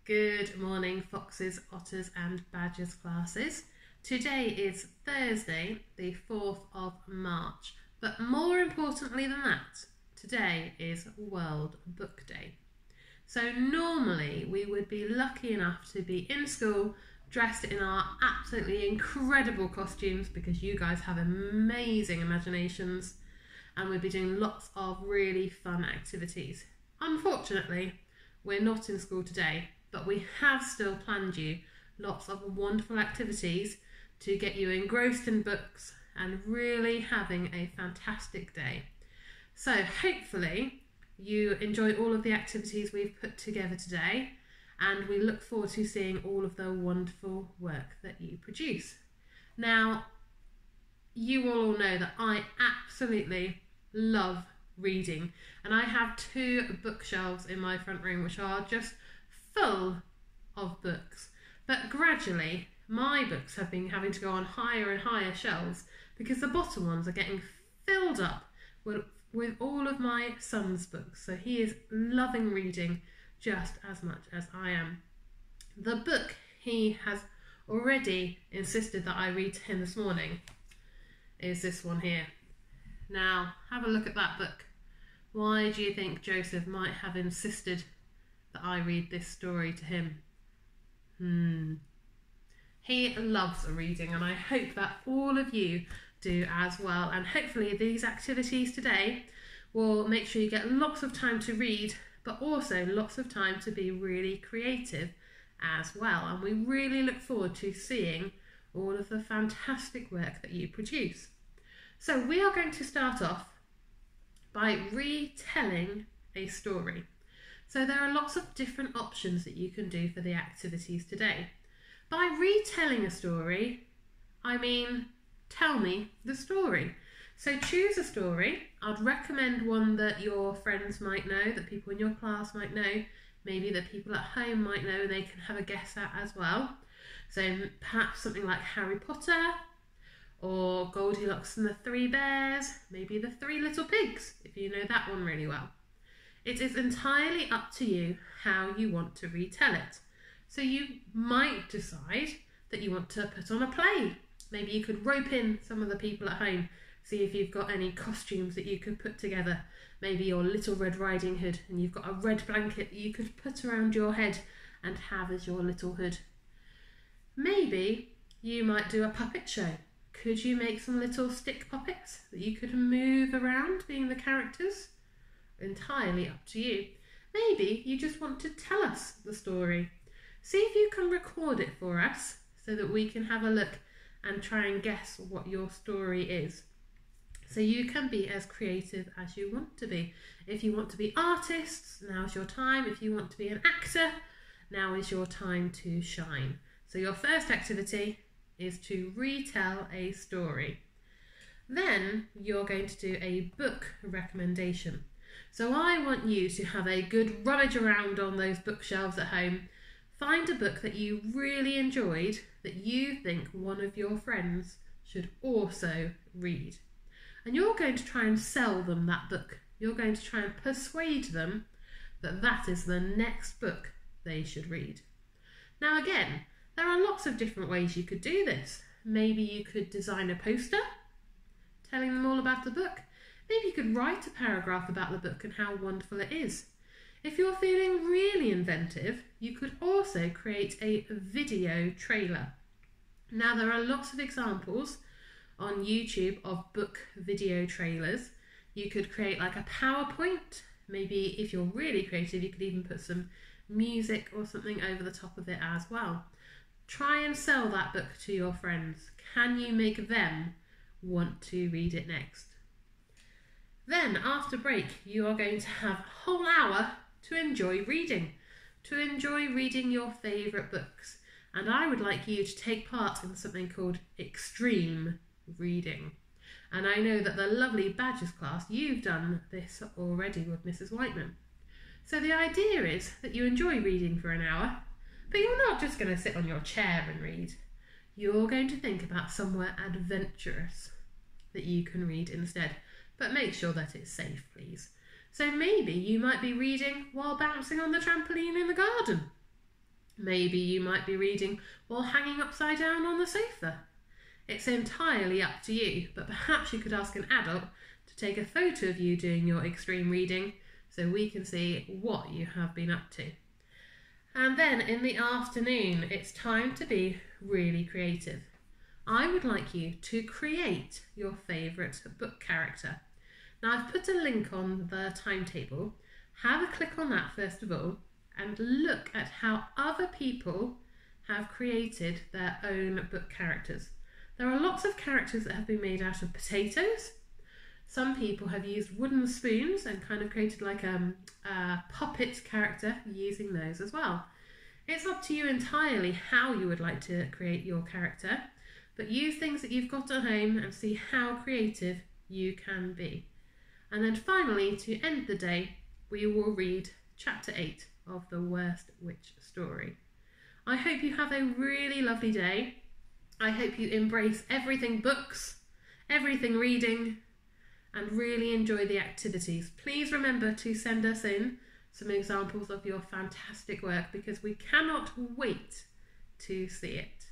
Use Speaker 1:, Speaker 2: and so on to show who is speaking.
Speaker 1: Good morning, foxes, otters and badgers classes. Today is Thursday, the 4th of March, but more importantly than that, today is World Book Day. So normally we would be lucky enough to be in school dressed in our absolutely incredible costumes because you guys have amazing imaginations, and we'd be doing lots of really fun activities. Unfortunately, we're not in school today, but we have still planned you lots of wonderful activities to get you engrossed in books and really having a fantastic day. So hopefully you enjoy all of the activities we've put together today, and we look forward to seeing all of the wonderful work that you produce. Now, you all know that I absolutely love reading, and I have 2 bookshelves in my front room which are just full of books, but gradually my books have been having to go on higher and higher shelves because the bottom ones are getting filled up with all of my son's books, so he is loving reading just as much as I am. The book he has already insisted that I read to him this morning is this one here. Now have a look at that book. Why do you think Joseph might have insisted that I read this story to him? He loves reading, and I hope that all of you do as well, and hopefully these activities today will make sure you get lots of time to read, but also lots of time to be really creative as well, and we really look forward to seeing all of the fantastic work that you produce. So we are going to start off by retelling a story. So there are lots of different options that you can do for the activities today. By retelling a story, I mean tell me the story. So choose a story. I'd recommend one that your friends might know, that people in your class might know, maybe that people at home might know and they can have a guess at as well. So perhaps something like Harry Potter, or Goldilocks and the 3 Bears, maybe the 3 Little Pigs, if you know that one really well. It is entirely up to you how you want to retell it. So you might decide that you want to put on a play. Maybe you could rope in some of the people at home, see if you've got any costumes that you could put together. Maybe your Little Red Riding Hood, and you've got a red blanket that you could put around your head and have as your little hood. Maybe you might do a puppet show. Could you make some little stick puppets that you could move around being the characters? Entirely up to you. Maybe you just want to tell us the story. See if you can record it for us so that we can have a look and try and guess what your story is. So you can be as creative as you want to be. If you want to be artists, now's your time. If you want to be an actor, now is your time to shine. So your first activity is to retell a story. Then you're going to do a book recommendation. So I want you to have a good rummage around on those bookshelves at home. Find a book that you really enjoyed that you think one of your friends should also read. And you're going to try and sell them that book. You're going to try and persuade them that that is the next book they should read. Now again, there are lots of different ways you could do this. Maybe you could design a poster telling them all about the book. Maybe you could write a paragraph about the book and how wonderful it is. If you're feeling really inventive, you could also create a video trailer. Now there are lots of examples on YouTube of book video trailers. You could create like a PowerPoint. Maybe if you're really creative, you could even put some music or something over the top of it as well. Try and sell that book to your friends. Can you make them want to read it next? Then after break, you are going to have a whole hour to enjoy reading your favourite books. And I would like you to take part in something called extreme reading. And I know that the lovely Badgers class, you've done this already with Mrs. Whiteman. So the idea is that you enjoy reading for an hour, but you're not just going to sit on your chair and read. You're going to think about somewhere adventurous that you can read instead, but make sure that it's safe, please. So maybe you might be reading while bouncing on the trampoline in the garden. Maybe you might be reading while hanging upside down on the sofa. It's entirely up to you, but perhaps you could ask an adult to take a photo of you doing your extreme reading so we can see what you have been up to. And then in the afternoon, it's time to be really creative. I would like you to create your favourite book character. Now I've put a link on the timetable. Have a click on that first of all and look at how other people have created their own book characters. There are lots of characters that have been made out of potatoes. Some people have used wooden spoons and kind of created like a puppet character using those as well. It's up to you entirely how you would like to create your character, but use things that you've got at home and see how creative you can be. And then finally, to end the day, we will read chapter 8 of The Worst Witch Story. I hope you have a really lovely day. I hope you embrace everything books, everything reading, and really enjoy the activities. Please remember to send us in some examples of your fantastic work because we cannot wait to see it.